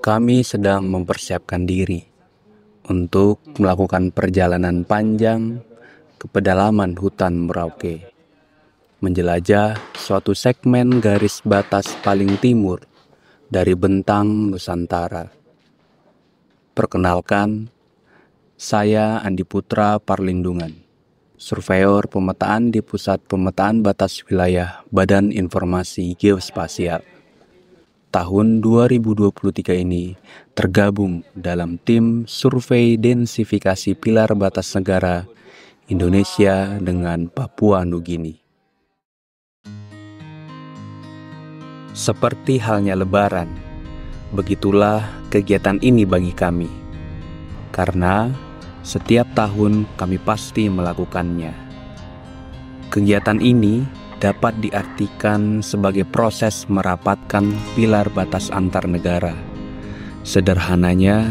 Kami sedang mempersiapkan diri untuk melakukan perjalanan panjang ke pedalaman hutan Merauke, menjelajah suatu segmen garis batas paling timur dari bentang Nusantara. Perkenalkan, saya Andi Putra Parlindungan, surveyor pemetaan di Pusat Pemetaan Batas Wilayah Badan Informasi Geospasial. Tahun 2023 ini tergabung dalam tim survei densifikasi pilar batas negara Indonesia dengan Papua Nugini. Seperti halnya Lebaran, begitulah kegiatan ini bagi kami, karena setiap tahun kami pasti melakukannya. Kegiatan ini dapat diartikan sebagai proses merapatkan pilar batas antar negara. Sederhananya,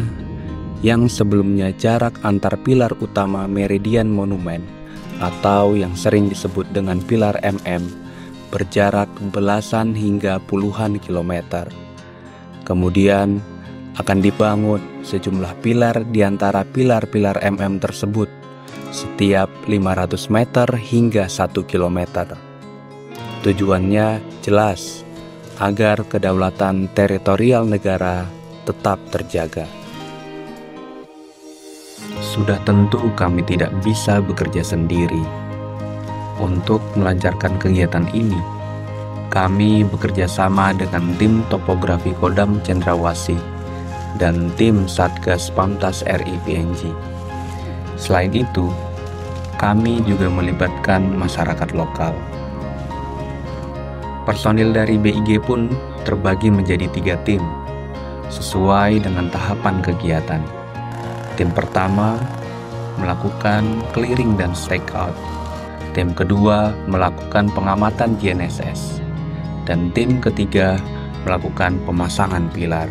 yang sebelumnya jarak antar pilar utama meridian monumen atau yang sering disebut dengan pilar MM berjarak belasan hingga puluhan kilometer. Kemudian akan dibangun sejumlah pilar di antara pilar-pilar MM tersebut setiap 500 meter hingga 1 kilometer. Tujuannya jelas, agar kedaulatan teritorial negara tetap terjaga. Sudah tentu kami tidak bisa bekerja sendiri. Untuk melancarkan kegiatan ini, kami bekerja sama dengan tim topografi Kodam Cendrawasih dan tim Satgas Pamtas RI PNG. Selain itu, kami juga melibatkan masyarakat lokal. Personil dari BIG pun terbagi menjadi 3 tim, sesuai dengan tahapan kegiatan. Tim pertama melakukan clearing dan stakeout. Tim kedua melakukan pengamatan GNSS. Dan tim ketiga melakukan pemasangan pilar.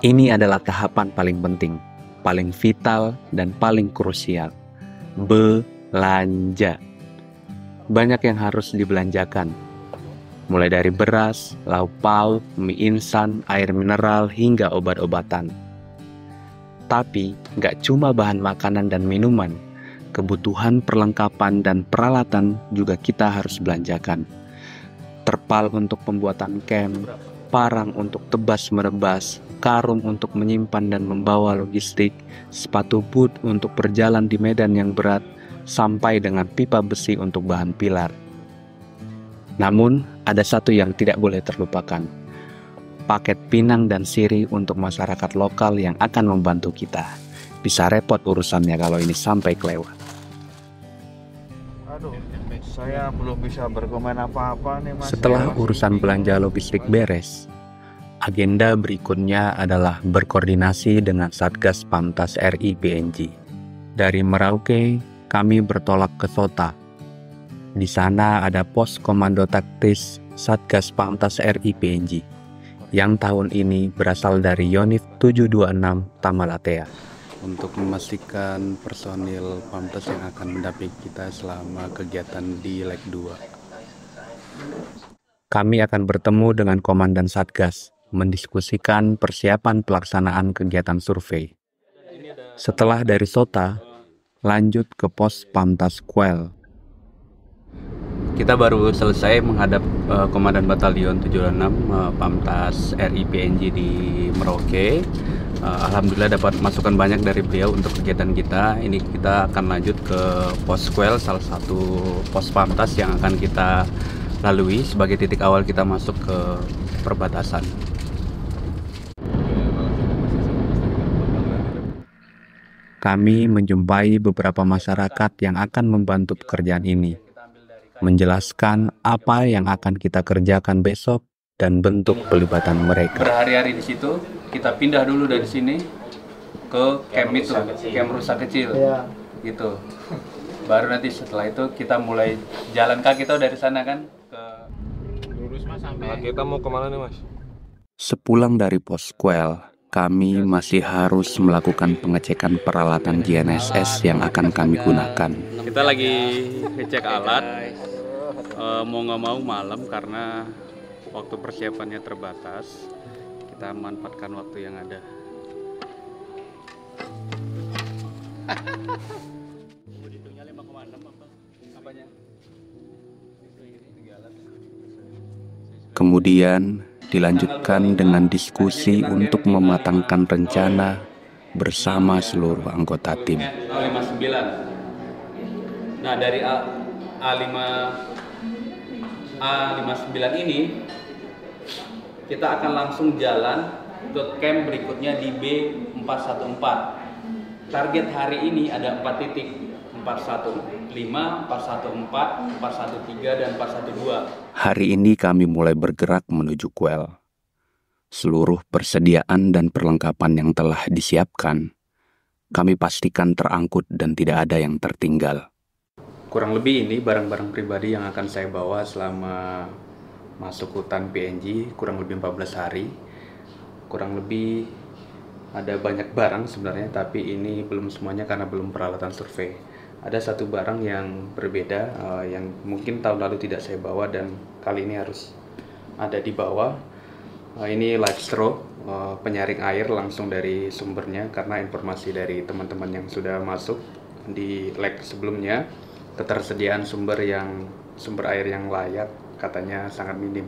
Ini adalah tahapan paling penting, paling vital, dan paling krusial. Belanja. Banyak yang harus dibelanjakan, mulai dari beras, lauk pauk, mie instan, air mineral, hingga obat-obatan. Tapi, nggak cuma bahan makanan dan minuman, kebutuhan perlengkapan dan peralatan juga kita harus belanjakan. Terpal untuk pembuatan camp, parang untuk tebas merebas, karung untuk menyimpan dan membawa logistik, sepatu boot untuk berjalan di medan yang berat, sampai dengan pipa besi untuk bahan pilar. Namun, ada satu yang tidak boleh terlupakan. Paket pinang dan sirih untuk masyarakat lokal yang akan membantu kita. Bisa repot urusannya kalau ini sampai kelewat. Aduh, saya belum bisa berkomen apa-apa nih Mas. Setelah urusan belanja logistik beres, agenda berikutnya adalah berkoordinasi dengan Satgas Pamtas RI PNG. Dari Merauke, kami bertolak ke Sota. Di sana ada pos komando taktis Satgas Pamtas RI PNG, yang tahun ini berasal dari Yonif 726 Tamalatea. Untuk memastikan personil Pamtas yang akan mendampingi kita selama kegiatan di leg 2. Kami akan bertemu dengan Komandan Satgas, mendiskusikan persiapan pelaksanaan kegiatan survei. Setelah dari Sota, lanjut ke pos Pamtas Kwel. Kita baru selesai menghadap Komandan Batalion 726 Pamtas RI PNG di Merauke. Alhamdulillah dapat masukan banyak dari beliau untuk kegiatan kita. Ini kita akan lanjut ke pos Kwel, salah satu pos Pamtas yang akan kita lalui sebagai titik awal kita masuk ke perbatasan. Kami menjumpai beberapa masyarakat yang akan membantu pekerjaan ini, menjelaskan apa yang akan kita kerjakan besok dan bentuk pelibatan mereka. Berhari-hari di situ, kita pindah dulu dari sini ke camp itu, camp rusa kecil, gitu. Baru nanti setelah itu kita mulai jalan kaki tuh dari sana kan ke Nah, kita mau kemana nih, Mas? Sepulang dari Poskwel, kami masih harus melakukan pengecekan peralatan GNSS yang akan kami gunakan. Kita lagi ngecek alat, mau nggak mau malam karena waktu persiapannya terbatas. Kita manfaatkan waktu yang ada. Kemudian dilanjutkan dengan diskusi untuk mematangkan rencana bersama seluruh anggota tim. A59. Nah, dari A59 ini kita akan langsung jalan ke camp berikutnya di B414. Target hari ini ada 4 titik, 415, 414, 413, dan 412. Hari ini kami mulai bergerak menuju Kwel. Seluruh persediaan dan perlengkapan yang telah disiapkan, kami pastikan terangkut dan tidak ada yang tertinggal. Kurang lebih ini barang-barang pribadi yang akan saya bawa selama masuk hutan PNG, kurang lebih 14 hari. Kurang lebih ada banyak barang sebenarnya, tapi ini belum semuanya karena belum peralatan survei. Ada satu barang yang berbeda, yang mungkin tahun lalu tidak saya bawa dan kali ini harus ada di bawah. Ini live straw, penyaring air langsung dari sumbernya, karena informasi dari teman-teman yang sudah masuk di leg sebelumnya, ketersediaan sumber air yang layak katanya sangat minim.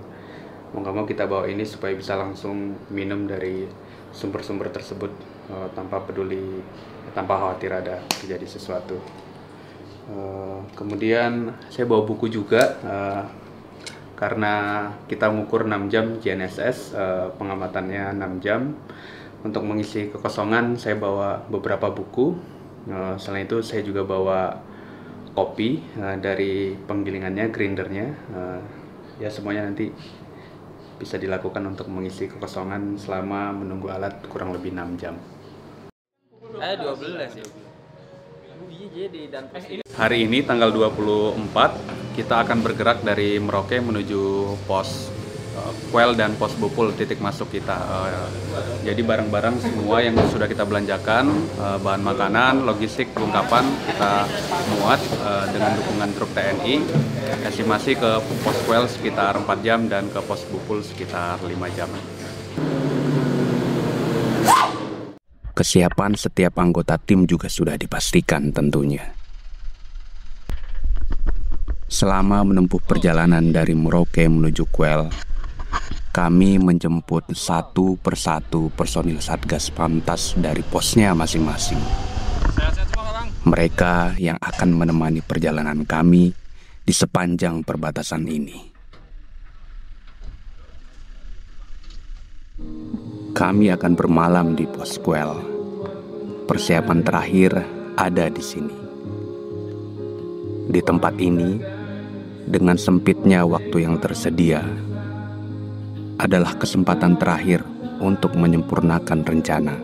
Mau nggak mau kita bawa ini supaya bisa langsung minum dari sumber-sumber tersebut tanpa khawatir ada terjadi sesuatu. Kemudian saya bawa buku juga karena kita mengukur 6 jam GNSS, pengamatannya 6 jam. Untuk mengisi kekosongan saya bawa beberapa buku. Selain itu saya juga bawa kopi dari penggilingannya, grindernya. Ya semuanya nanti bisa dilakukan untuk mengisi kekosongan selama menunggu alat kurang lebih 6 jam. 12 ya. Hari ini tanggal 24 kita akan bergerak dari Merauke menuju pos Kwel dan pos Bupul, titik masuk kita. Jadi barang-barang semua yang sudah kita belanjakan, bahan makanan, logistik, perlengkapan kita muat dengan dukungan truk TNI. Estimasi ke pos Kwel sekitar 4 jam dan ke pos Bupul sekitar 5 jam. Kesiapan setiap anggota tim juga sudah dipastikan tentunya. Selama menempuh perjalanan dari Merauke menuju Kwel, kami menjemput satu persatu personil Satgas Pantas dari posnya masing-masing. Mereka yang akan menemani perjalanan kami di sepanjang perbatasan ini. Kami akan bermalam di pos Kwel. Persiapan terakhir ada di sini. Di tempat ini, dengan sempitnya waktu yang tersedia, adalah kesempatan terakhir untuk menyempurnakan rencana.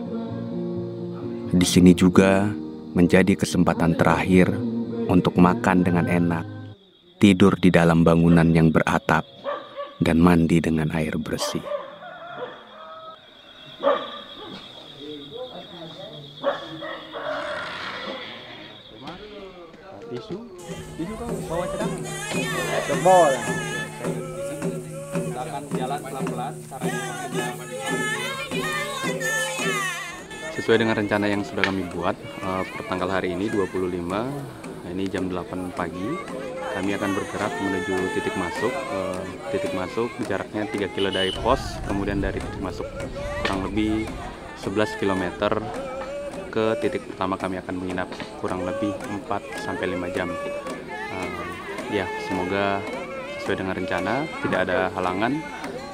Di sini juga menjadi kesempatan terakhir untuk makan dengan enak, tidur di dalam bangunan yang beratap, dan mandi dengan air bersih. Tisu kan bawa cadangan. Jempol. Kita akan jalan pelan-pelan. Sesuai dengan rencana yang sudah kami buat, per tanggal hari ini 25, ini jam 8 pagi, kami akan bergerak menuju titik masuk. Titik masuk jaraknya 3 km dari pos, kemudian dari titik masuk kurang lebih 11 km ke titik pertama kami akan menginap kurang lebih 4-5 jam. Ya, semoga sesuai dengan rencana, tidak ada halangan,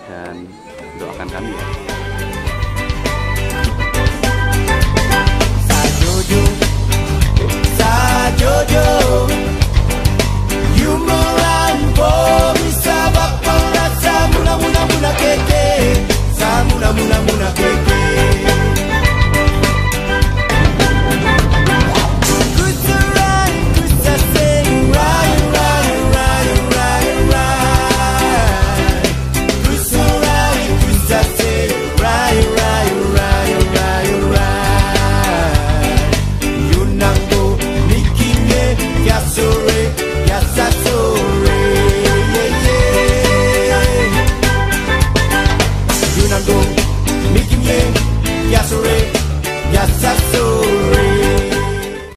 dan doakan kami ya. Sajojo, Yumelan Bomi Sabak Pangrat Samuna Muna Muna Kete, Samuna Muna Muna Kete.